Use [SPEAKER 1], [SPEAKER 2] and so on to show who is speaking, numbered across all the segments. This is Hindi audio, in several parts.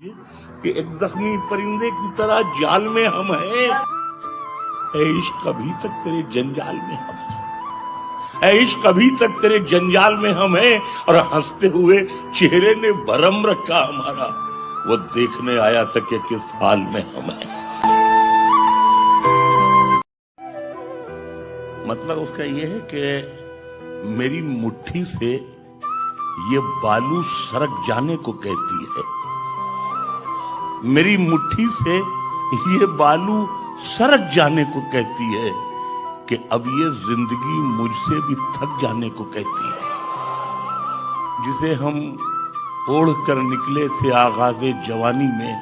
[SPEAKER 1] कि एक जख्मी परिंदे की तरह जाल में हम हैं। ऐ इश्क अभी तक तेरे जंजाल में हम हैं। ऐ इश्क अभी तक तेरे जंजाल में हम हैं। और हंसते हुए चेहरे ने भरम रखा हमारा, वो देखने आया था कि किस हाल में हम हैं। मतलब उसका ये है कि मेरी मुट्ठी से ये बालू सरक जाने को कहती है। मेरी मुट्ठी से ये बालू सरक जाने को कहती है कि अब ये जिंदगी मुझसे भी थक जाने को कहती है। जिसे हम ओढ़ कर निकले थे आगाज़े जवानी में,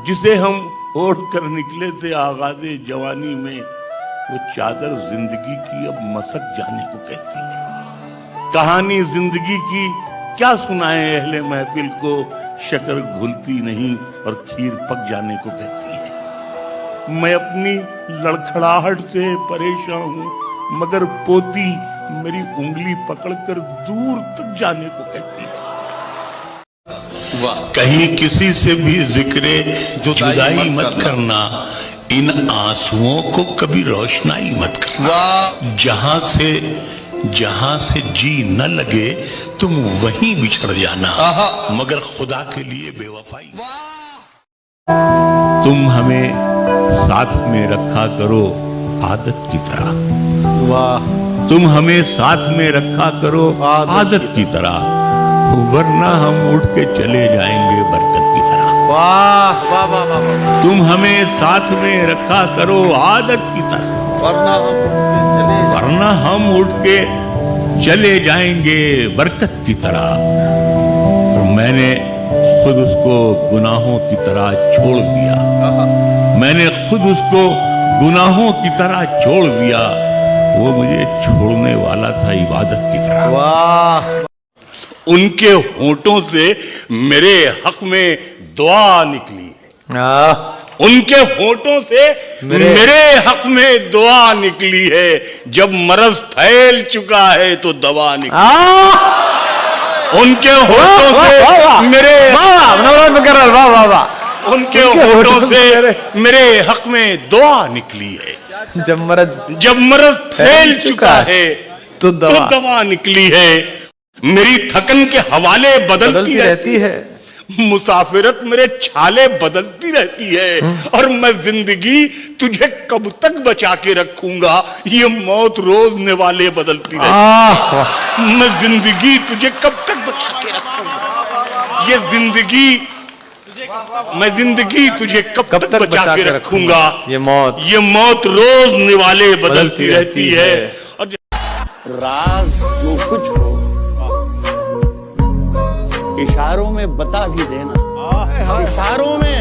[SPEAKER 1] जिसे हम ओढ़ कर निकले थे आगाज़े जवानी में, वो चादर जिंदगी की अब मसक जाने को कहती है। कहानी जिंदगी की क्या सुनाए अहले महफिल को, शक्कर घुलती नहीं और खीर पक जाने को कहती है। मैं अपनी लड़खड़ाहट से परेशान हूँ, मगर पोती मेरी उंगली पकड़कर दूर तक जाने को कहती है। कहीं किसी से भी जिक्रे जुदाई मत करना, इन आंसुओं को कभी रोशनाई मत करना। जहां से जी न लगे तुम वहीं बिछड़ जाना, मगर खुदा के लिए बेवफाई। तुम हमें साथ में रखा करो आदत की तरह। वाह, तुम हमें साथ में रखा करो आदत की तरह, वरना हम उठ के चले जाएंगे बरकत की तरह। वाह वाह वाह वाह। तुम हमें साथ में रखा करो आदत की तरह, वरना हम उठ के चले जाएंगे बरकत की तरह। और मैंने खुद उसको गुनाहों की तरह छोड़ दिया। मैंने खुद उसको गुनाहों की तरह छोड़ दिया। वो मुझे छोड़ने वाला था इबादत की तरह। वाह। उनके होंठों से मेरे हक में दुआ निकली। उनके होंठों से मेरे हक में दुआ निकली है। जब मरज फैल चुका है तो दवा निकली। उनके होंठों से मेरे उनके होंठों से मेरे हक में दुआ निकली है। जब मरज फैल चुका है तो दवा निकली है। मेरी थकन के हवाले बदलती रहती है, मुसाफिरत मेरे छाले बदलती रहती है। और मैं जिंदगी तुझे कब तक बचा के रखूंगा, ये मौत रोज निवाले बदलती रहती है। मैं जिंदगी तुझे कब तक बचा के रखूंगा, ये जिंदगी मैं जिंदगी तुझे कब तक बचा के रखूंगा, ये मौत रोज निवाले बदलती रहती है। और राज जो कुछ हो इशारों में बता भी देना, इशारों में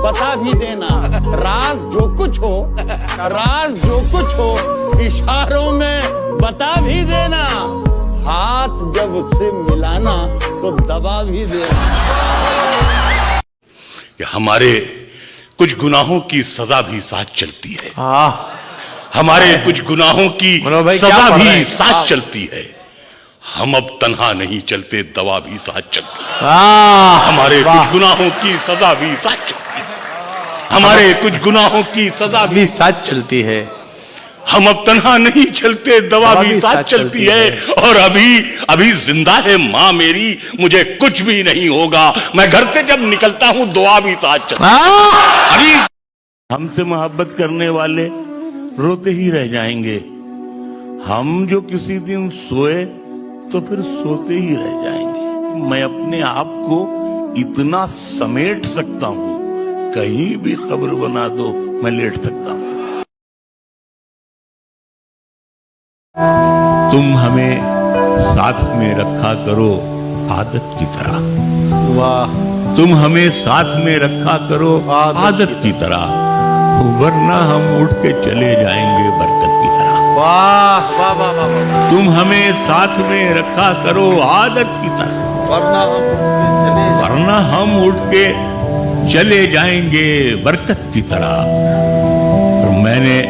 [SPEAKER 1] बता भी देना। राज जो कुछ हो इशारों में बता भी देना। हाथ जब उससे मिलाना तो दबा भी देना। हमारे कुछ गुनाहों की सजा भी साथ चलती है। हमारे कुछ गुनाहों की सजा भी साथ चलती है। हम अब तन्हा नहीं चलते, दवा भी साथ चलती है। हमारे कुछ गुनाहों की सजा भी साथ चलती है। हमारे कुछ गुनाहों की सजा भी साथ चलती है। हम अब तन्हा नहीं चलते, दवा भी साथ चलती है। और अभी जिंदा है माँ मेरी, मुझे कुछ भी नहीं होगा। मैं घर से जब निकलता हूँ दुआ भी साथ चलती है। अभी हमसे मोहब्बत करने वाले रोते ही रह जाएंगे। हम जो किसी दिन सोए तो फिर सोते ही रह जाएंगे। मैं अपने आप को इतना समेट सकता हूँ, कहीं भी कब्र बना दो मैं लेट सकता हूँ। तुम हमें साथ में रखा करो आदत की तरह। वाह। तुम हमें साथ में रखा करो आदत की तरह, वरना हम उठ के चले जाएंगे बरकत की तरह। वाह वाह वाह वाह। तुम हमें साथ में रखा करो आदत की तरह, वरना हम उठ के चले जाएंगे बरकत की तरह। और मैंने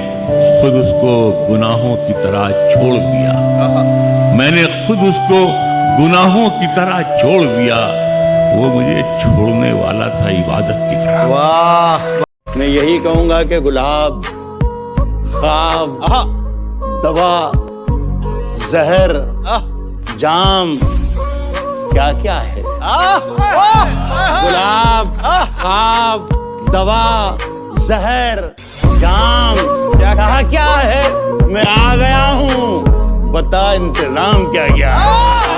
[SPEAKER 1] खुद उसको गुनाहों की तरह छोड़ दिया। मैंने खुद उसको गुनाहों की तरह छोड़ दिया। वो मुझे छोड़ने वाला डाला था इबादत की तरह।
[SPEAKER 2] वाह,
[SPEAKER 1] मैं यही कहूंगा कि गुलाब, ख्वाब, दवा, जहर, जाम, क्या क्या है? गुलाब, ख्वाब, दवा, जहर, जाम, क्या क्या है? मैं आ गया हूँ, बता इंतजाम क्या क्या है?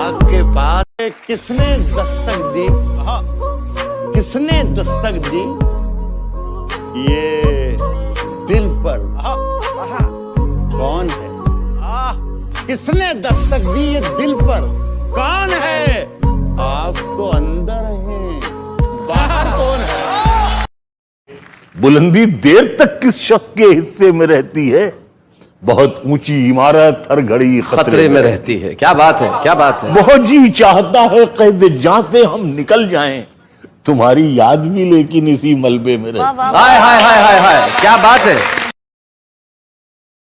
[SPEAKER 1] आपके पास किसने दस्तक दी? किसने दस्तक दी? ये दिल पर कौन है? किसने दस्तक दी ये दिल पर? कौन है? आप तो अंदर हैं, बाहर कौन है?
[SPEAKER 3] बुलंदी देर तक किस शख्स के हिस्से में रहती है? बहुत ऊंची इमारत हर घड़ी
[SPEAKER 2] खतरे में रहती है। क्या बात है, क्या बात है।
[SPEAKER 3] बहुत जी चाहता है कैद जाते हम निकल जाएं, तुम्हारी याद भी लेकिन इसी मलबे में रहती है।
[SPEAKER 2] हाय हाय हाय हाय हाय, क्या बात है।